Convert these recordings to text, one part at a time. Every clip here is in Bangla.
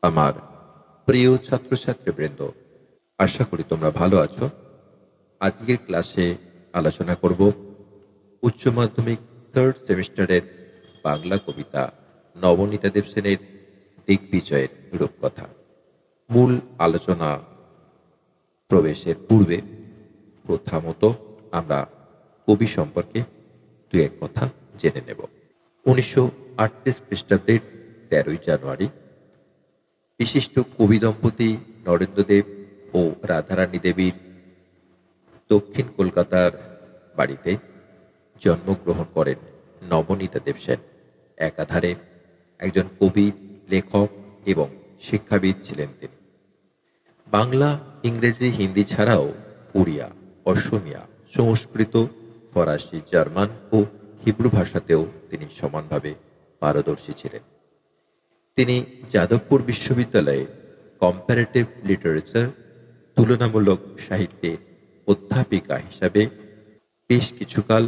আমার প্রিয় ছাত্রছাত্রীবৃন্দ, আশা করি তোমরা ভালো আছো। আজকের ক্লাসে আলোচনা করব উচ্চ মাধ্যমিক থার্ড সেমিস্টারের বাংলা কবিতা নবনীতা দেবসেনের দিগ্বিজয়ের রূপকথা। মূল আলোচনা প্রবেশের পূর্বে প্রথমত আমরা কবি সম্পর্কে দু এক কথা জেনে নেব। 1938 খ্রিস্টাব্দের 13ই জানুয়ারি বিশিষ্ট কবি দম্পতি নরেন্দ্রদেব ও রাধারানী দেবীর দক্ষিণ কলকাতার বাড়িতে জন্মগ্রহণ করেন নবনীতা দেবসেন। একাধারে একজন কবি, লেখক এবং শিক্ষাবিদ ছিলেন তিনি। বাংলা, ইংরেজি, হিন্দি ছাড়াও উড়িয়া, অসমিয়া, সংস্কৃত, ফরাসি, জার্মান ও হিব্রু ভাষাতেও তিনি সমানভাবে পারদর্শী ছিলেন। তিনি যাদবপুর বিশ্ববিদ্যালয়ে কম্পারেটিভ লিটারেচার, তুলনামূলক সাহিত্যের অধ্যাপিকা হিসাবে বেশ কিছুকাল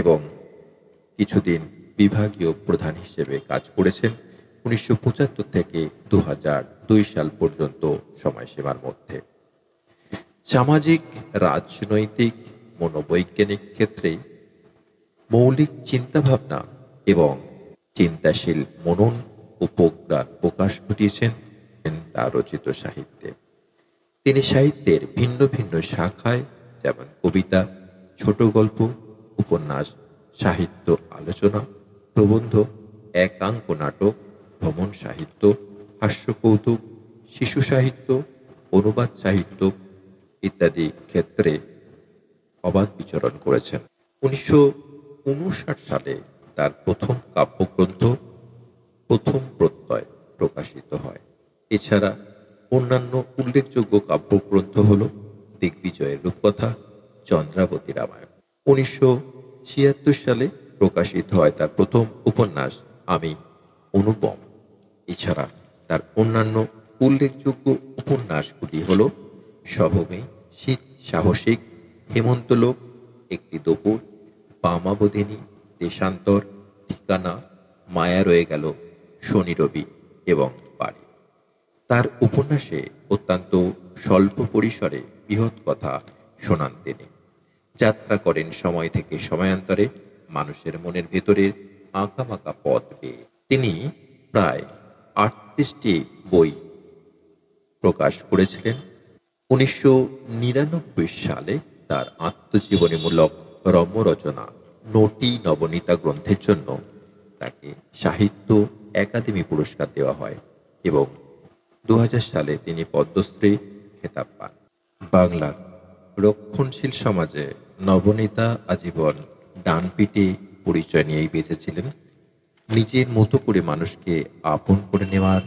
এবং কিছুদিন বিভাগীয় প্রধান হিসেবে কাজ করেছেন 1975 থেকে 2002 সাল পর্যন্ত সময়সীমার মধ্যে। সামাজিক, রাজনৈতিক, মনোবৈজ্ঞানিক ক্ষেত্রে মৌলিক চিন্তাভাবনা এবং চিন্তাশীল মনন ও প্রজ্ঞান প্রকাশ ঘটিয়েছেন তার রচিত সাহিত্যে। তিনি সাহিত্যের ভিন্ন ভিন্ন শাখায়, যেমন কবিতা, ছোট গল্প, উপন্যাস, সাহিত্য আলোচনা, প্রবন্ধ, একাঙ্ক নাটক, ভ্রমণ সাহিত্য, হাস্যকৌতুক, শিশু সাহিত্য, অনুবাদ সাহিত্য ইত্যাদি ক্ষেত্রে অবাধ বিচরণ করেছেন। 1959 সালে তার প্রথম কাব্যগ্রন্থ প্রথম প্রত্যয় প্রকাশিত হয়। এছাড়া অন্যান্য উল্লেখযোগ্য কাব্যগ্রন্থ হল দিগ্বিজয়ের রূপকথা, চন্দ্রাবতী রামায়ণ। 1976 সালে প্রকাশিত হয় তার প্রথম উপন্যাস আমি অনুপম। এছাড়া তার অন্যান্য উল্লেখযোগ্য উপন্যাসগুলি হল সভূমি, শীত, সাহসিক, হেমন্তলোক, একটি দুপুর, বামাবদিনী, দেশান্তর, ঠিকানা, মায়া রয়ে গেল, শনি রবি এবং বাড়ি। তার উপন্যাসে অত্যন্ত স্বল্প পরিসরে বৃহৎ কথা শোনান তিনি। যাত্রা করেন সময় থেকে সময়ান্তরে মানুষের মনের ভেতরের আঁকাবাঁকা পথ বেয়ে। তিনি প্রায় 38টি বই প্রকাশ করেছিলেন। 1999 সালে তার আত্মজীবনীমূলক রম্য রচনা নটি নবনীতা গ্রন্থের জন্য তাকে সাহিত্য একাডেমি পুরস্কার দেওয়া হয় এবং 2000 সালে তিনি পদ্মশ্রী খেতাব পান। বাংলার রক্ষণশীল সমাজে নবনীতা আজীবন ডানপিটে পরিচয় নিয়েই বেঁচেছিলেন। নিজের মতো করে মানুষকে আপন করে নেওয়ার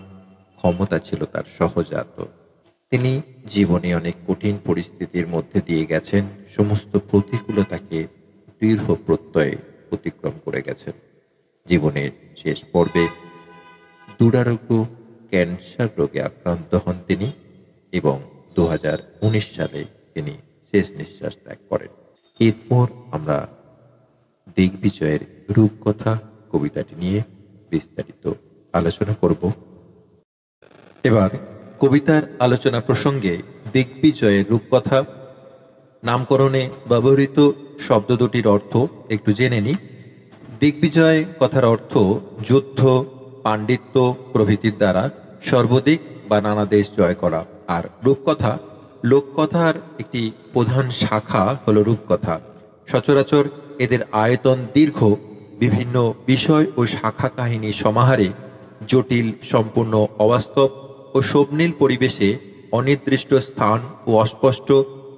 ক্ষমতা ছিল তার সহজাত। তিনি জীবনে অনেক কঠিন পরিস্থিতির মধ্যে দিয়ে গেছেন, সমস্ত প্রতিকূলতাকে দৃঢ় প্রত্যয়ে অতিক্রম করে গেছেন। জীবনের শেষ পর্বে দুরারোগ্য ক্যান্সার রোগে আক্রান্ত হন তিনি এবং 2019 সালে তিনি শেষ নিঃশ্বাস ত্যাগ করেন। এরপর আমরা দিগ্বিজয়ের রূপকথা কবিতাটি নিয়ে বিস্তারিত আলোচনা করব। এবার কবিতার আলোচনা প্রসঙ্গে দিগ্বিজয়ের রূপকথা নামকরণে ব্যবহৃত শব্দ দুটির অর্থ একটু জেনে নিই। দিগ্বিজয় কথার অর্থ যুদ্ধ, পাণ্ডিত্য প্রভৃতির দ্বারা সর্বদিক বা নানা দেশ জয় করা। আর রূপকথা, লোককথার একটি প্রধান শাখা হল রূপকথা। সচরাচর এদের আয়তন দীর্ঘ, বিভিন্ন বিষয় ও শাখা কাহিনী সমাহারে জটিল, সম্পূর্ণ অবাস্তব ও স্বপ্নীল পরিবেশে অনির্দিষ্ট স্থান ও অস্পষ্ট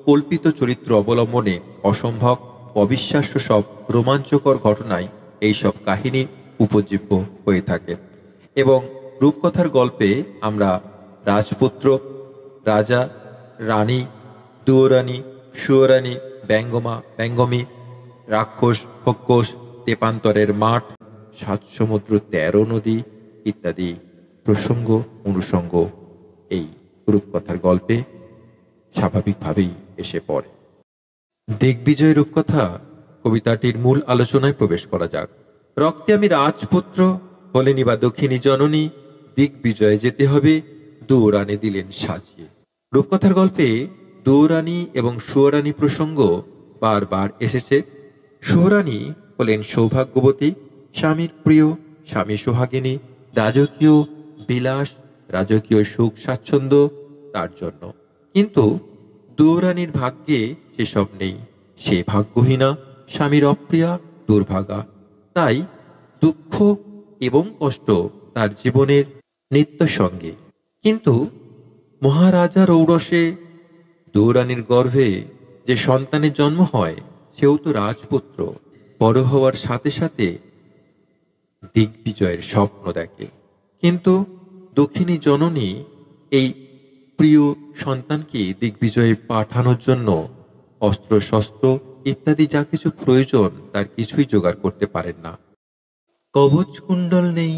কল্পিত চরিত্র অবলম্বনে অসম্ভব, অবিশ্বাস্য সব রোমাঞ্চকর ঘটনায় এইসব কাহিনী উপজীব্য হয়ে থাকে। এবং রূপকথার গল্পে আমরা রাজপুত্র, রাজা, রানী, দুয়োরানী, সুয়োরানী, ব্যঙ্গমা, ব্যঙ্গমী, রাক্ষস, খোক্কস, তেপান্তরের মাঠ, সাত সমুদ্র, 13 নদী ইত্যাদি প্রসঙ্গ অনুষঙ্গ এই রূপকথার গল্পে স্বাভাবিকভাবেই এসে পড়ে। দিগ্বিজয় রূপকথা কবিতাটির মূল আলোচনায় প্রবেশ করা যাক। রক্তে আমি রাজপুত্র, হলেনি বা দক্ষিণী জননী, দিগ্বিজয়ে যেতে হবে, দুয়োরানী দিলেন সাজিয়ে। রূপকথার গল্পে দুয়োরানী এবং সুয়োরানী প্রসঙ্গ বারবার এসেছে। সুয়োরানী হলেন সৌভাগ্যবতী, স্বামীর প্রিয়, স্বামী সোহাগিনী, রাজকীয় বিলাস, রাজকীয় সুখ স্বাচ্ছন্দ্য তার জন্য। কিন্তু দুয়োরানীর ভাগ্যে সেসব নেই। সে ভাগ্যহীনা, স্বামীর অপ্রিয়া, দুর্ভাগা। তাই দুঃখ এবং কষ্ট তার জীবনের নিত্য সঙ্গে। কিন্তু মহারাজার ঔরসে দুয়োরানীর গর্ভে যে সন্তানের জন্ম হয়, সেও তো রাজপুত্র। বড় হওয়ার সাথে সাথে দিগ্বিজয়ের স্বপ্ন দেখে। কিন্তু দক্ষিণী জননী এই প্রিয় সন্তানকে দিগ্বিজয়ে পাঠানোর জন্য অস্ত্র শস্ত্র ইত্যাদি যা কিছু প্রয়োজন তার কিছুই জোগাড় করতে পারেন না। কবচ কুণ্ডল নেই,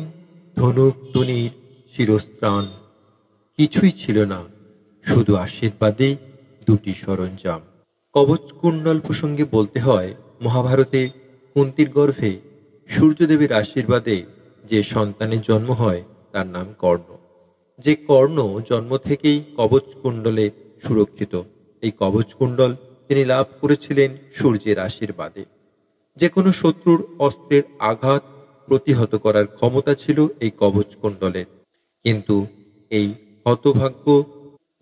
ধনুক তুনির শিরস্ত্রাণ কিছুই ছিল না, শুধু আশীর্বাদে দুটি সরঞ্জাম। কবচ কুণ্ডল প্রসঙ্গে বলতে হয়, মহাভারতে কুন্তির গর্ভে সূর্যদেবের আশীর্বাদে যে সন্তানের জন্ম হয় তার নাম কর্ণ। যে কর্ণ জন্ম থেকেই কবচ কুণ্ডলে সুরক্ষিত। এই কবচ কুণ্ডল তিনি লাভ করেছিলেন সূর্যের আশীর্বাদে। যে কোনো শত্রুর অস্ত্রের আঘাত প্রতিহত করার ক্ষমতা ছিল এই কবচ কুণ্ডলের। কিন্তু এই হতভাগ্য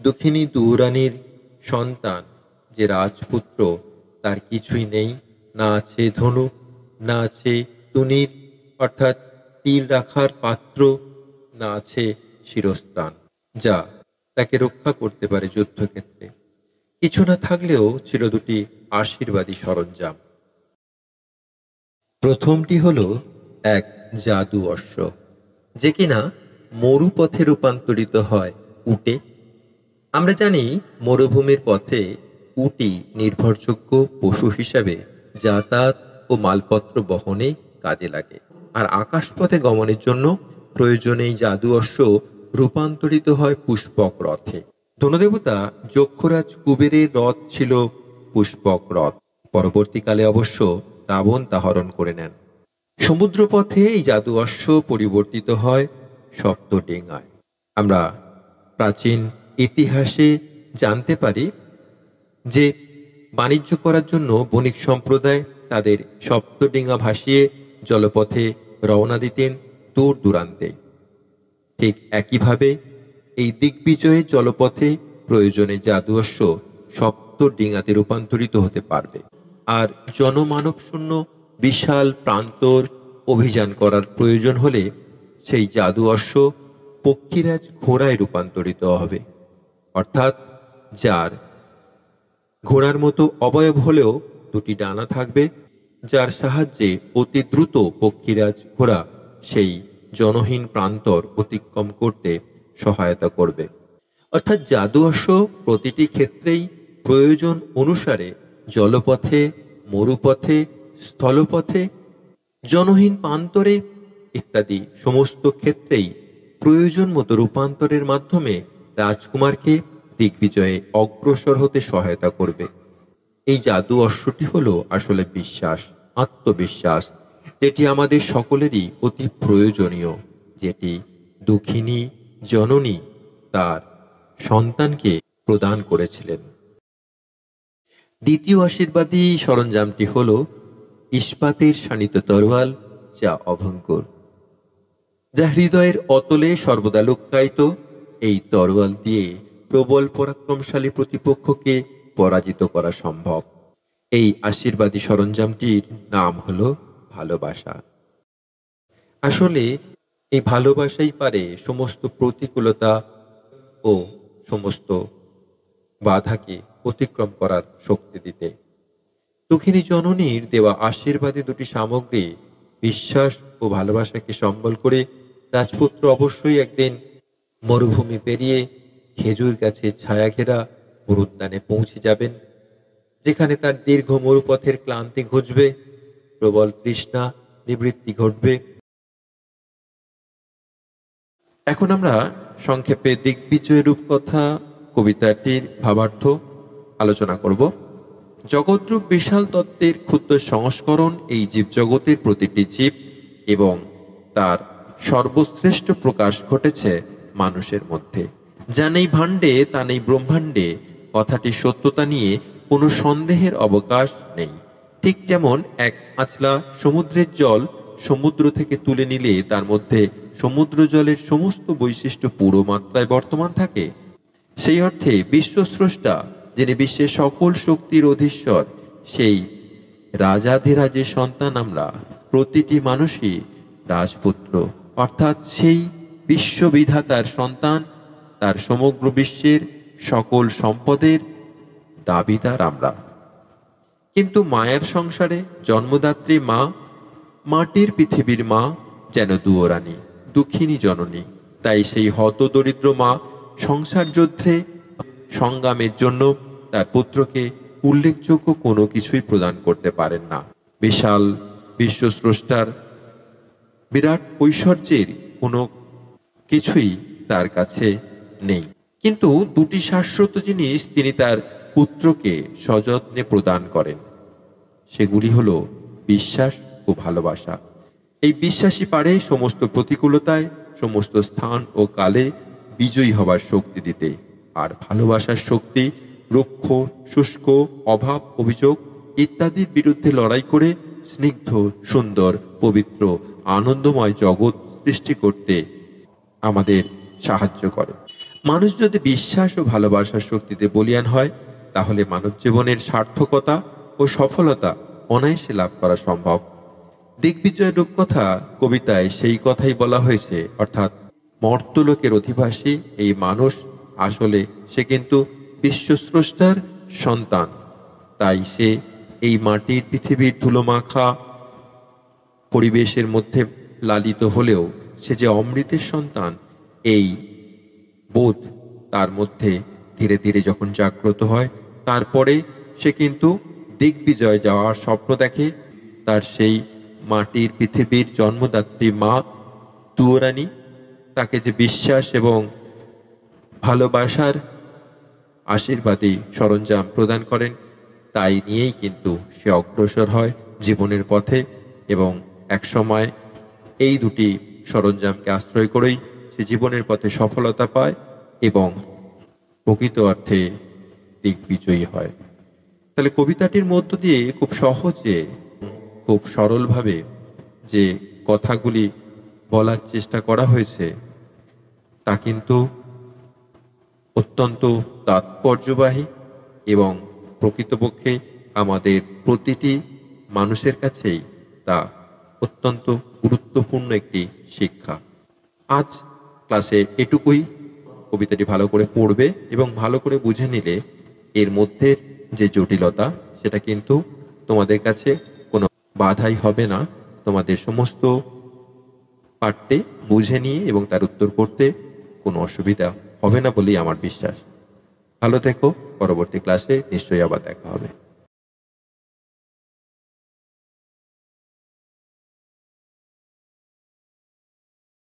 দক্ষিণী দুয়োরানীর সন্তান যে রাজপুত্র, তার কিছুই নেই। না আছে ধনুক, না আছে তুনির অর্থাৎ তীর রাখার পাত্র, না আছে শিরস্ত্রাণ যা তাকে রক্ষা করতে পারে যুদ্ধক্ষেত্রে। কিছু না থাকলেও ছিল দুটি আশীর্বাদী সরঞ্জাম। প্রথমটি হলো এক জাদু অশ্ব, যে কিনা মরুপথে রূপান্তরিত হয় উটে। আমরা জানি মরুভূমির পথে উটই নির্ভরযোগ্য পশু হিসাবে যাতায়াত ও মালপত্র বহনে কাজে লাগে। আর আকাশপথে গমনের জন্য প্রয়োজনে জাদু অশ্ব রূপান্তরিত হয় পুষ্পক রথে। ধনদেবতা যক্ষরাজ কুবেরের রথ ছিল পুষ্পক রথ। পরবর্তীকালে অবশ্য রাবণ তা হরণ করে নেন। সমুদ্রপথে এই জাদু অশ্ব পরিবর্তিত হয় সপ্তডিঙায়। আমরা প্রাচীন ইতিহাসে জানতে পারি যে বাণিজ্য করার জন্য বণিক সম্প্রদায় তাদের সপ্তডিঙা ভাসিয়ে জলপথে রওনা দিতেন দূর দূরান্তে। ঠিক একইভাবে এই দিগ্বিজয়ে জলপথে প্রয়োজনে জাদু অশ্ব সপ্তডিঙাতে রূপান্তরিত হতে পারবে। আর জনমানব শূন্য বিশাল প্রান্তর অভিযান করার প্রয়োজন হলে সেই জাদু অশ্ব পক্ষীরাজ ঘোড়ায় রূপান্তরিত হবে, অর্থাৎ যার ঘোড়ার মতো অবয়ব হলেও দুটি ডানা থাকবে, যার সাহায্যে অতি দ্রুত পক্ষীরাজ ঘোড়া সেই জনহীন প্রান্তর অতিক্রম করতে সহায়তা করবে। অর্থাৎ জাদু অশ্ব প্রতিটি ক্ষেত্রেই প্রয়োজন অনুসারে জলপথে, মরুপথে, স্থলপথে, জনহীন প্রান্তরে ইত্যাদি সমস্ত ক্ষেত্রেই প্রয়োজন মতো রূপান্তরের মাধ্যমে রাজকুমারকে দিগ্বিজয়ে অগ্রসর হতে সহায়তা করবে। এই জাদু অশ্বটি হলো আসলে বিশ্বাস, আত্মবিশ্বাস, যেটি আমাদের সকলেরই অতি প্রয়োজনীয়, যেটি দক্ষিণী জননী তার সন্তানকে প্রদান করেছিলেন। দ্বিতীয় আশীর্বাদী সরঞ্জামটি হল ইস্পাতের শানিত তরোয়াল, যা অভঙ্গুর, যা হৃদয়ের অতলে সর্বদা লুক্কায়িত। এই তরোয়াল দিয়ে প্রবল পরাক্রমশালী প্রতিপক্ষকে পরাজিত করা সম্ভব। এই আশীর্বাদী সরঞ্জামটির নাম হলো ভালোবাসা। আসলে এই ভালোবাসাই পারে সমস্ত প্রতিকূলতা ও সমস্ত বাধাকে অতিক্রম করার শক্তি দিতে। দক্ষিণী জননীর দেওয়া আশীর্বাদী দুটি সামগ্রী বিশ্বাস ও ভালোবাসাকে সম্বল করে রাজপুত্র অবশ্যই একদিন মরুভূমি পেরিয়ে খেজুর গাছের ছায়া ঘেরা মরুদ্যানে পৌঁছে যাবেন, যেখানে তার দীর্ঘ মরুপথের ক্লান্তি ঘুচবে, প্রবল তৃষ্ণা নিবৃত্তি ঘটবে। এখন আমরা সংক্ষেপে দিগ্বিজয় রূপকথা কবিতাটির ভাবার্থ আলোচনা করব। জগৎরূপ বিশাল তত্ত্বের ক্ষুদ্র সংস্করণ এই জীবজগতের প্রতিটি জীব এবং তার সর্বশ্রেষ্ঠ প্রকাশ ঘটেছে মানুষের মধ্যে। যা নেই ভাণ্ডে তা নেই ব্রহ্মাণ্ডে, কথাটির সত্যতা নিয়ে কোনো সন্দেহের অবকাশ নেই। ঠিক যেমন এক আঁচলা সমুদ্রের জল সমুদ্র থেকে তুলে নিলে তার মধ্যে সমুদ্র জলের সমস্ত বৈশিষ্ট্য পুরো মাত্রায় বর্তমান থাকে, সেই অর্থে বিশ্বস্রষ্টা, যিনি বিশ্বের সকল শক্তির অধীশ্বর, সেই রাজাধিরাজের সন্তান আমরা। প্রতিটি মানুষই রাজপুত্র, অর্থাৎ সেই বিশ্ববিধাতার সন্তান। তার সমগ্র বিশ্বের সকল সম্পদের দাবিদার আমরা। কিন্তু মায়ের সংসারে জন্মদাত্রী মা, মাটির পৃথিবীর মা যেন দুয়োরানী, দুঃখিনী জননী। তাই সেই হত দরিদ্র মা সংসার যুদ্ধে সংগ্রামের জন্য তার পুত্রকে উল্লেখযোগ্য কোনো কিছুই প্রদান করতে পারেন না। বিশাল বিশ্বস্রষ্টার বিরাট ঐশ্বর্যের কোনো কিছুই তার কাছে নেই, কিন্তু দুটি শাশ্বত জিনিস তিনি তার পুত্রকে সযত্নে প্রদান করেন। সেগুলি হলো বিশ্বাস ও ভালোবাসা। এই বিশ্বাসই পারে সমস্ত প্রতিকূলতায়, সমস্ত স্থান ও কালে বিজয়ী হবার শক্তি দিতে। আর ভালোবাসার শক্তি রুক্ষ, শুষ্ক, অভাব, অভিযোগ ইত্যাদির বিরুদ্ধে লড়াই করে স্নিগ্ধ, সুন্দর, পবিত্র, আনন্দময় জগৎ সৃষ্টি করতে আমাদের সাহায্য করে। মানুষ যদি বিশ্বাস ও ভালোবাসার শক্তিতে বলীয়ান হয়, তাহলে মানব জীবনের সার্থকতা ও সফলতা অনায়াসে লাভ করা সম্ভব। দিগ্বিজয় রূপকথা কবিতায় সেই কথাই বলা হয়েছে, অর্থাৎ মর্তলোকের অধিবাসী এই মানুষ আসলে সে কিন্তু বিশ্বস্রষ্টার সন্তান। তাই সে এই মাটির পৃথিবীর ধুলোমাখা পরিবেশের মধ্যে লালিত হলেও সে যে অমৃতের সন্তান, এই বোধ তার মধ্যে ধীরে ধীরে যখন জাগ্রত হয়, তারপরে সে কিন্তু দিগ্বিজয় যাওয়ার স্বপ্ন দেখে। তার সেই মাটির পৃথিবীর জন্মদাত্রী মা দুয়োরানী তাকে যে বিশ্বাস এবং ভালোবাসার আশীর্বাদী সরঞ্জাম প্রদান করেন, তাই নিয়েই কিন্তু সে অগ্রসর হয় জীবনের পথে। এবং একসময় এই দুটি সরঞ্জামকে আশ্রয় করেই সে জীবনের পথে সফলতা পায় এবং প্রকৃত অর্থে দিগ্বিজয়ী হয়। তাহলে কবিতাটির মধ্য দিয়ে খুব সহজে, খুব সরলভাবে যে কথাগুলি বলার চেষ্টা করা হয়েছে, তা কিন্তু অত্যন্ত তাৎপর্যবাহী এবং প্রকৃতপক্ষে আমাদের প্রতিটি মানুষের কাছেই তা অত্যন্ত গুরুত্বপূর্ণ একটি শিক্ষা। আজ ক্লাসে এটুকুই। কবিতাটি ভালো করে পড়বে এবং ভালো করে বুঝে নিলে এর মধ্যে যে জটিলতা, সেটা কিন্তু তোমাদের কাছে কোনো বাধাই হবে না। তোমাদের সমস্ত পাঠ্যে বুঝে নিয়ে এবং তার উত্তর করতে কোনো অসুবিধা হবে না বলেই আমার বিশ্বাস। ভালো থেকো। পরবর্তী ক্লাসে নিশ্চয়ই আবার দেখা হবে।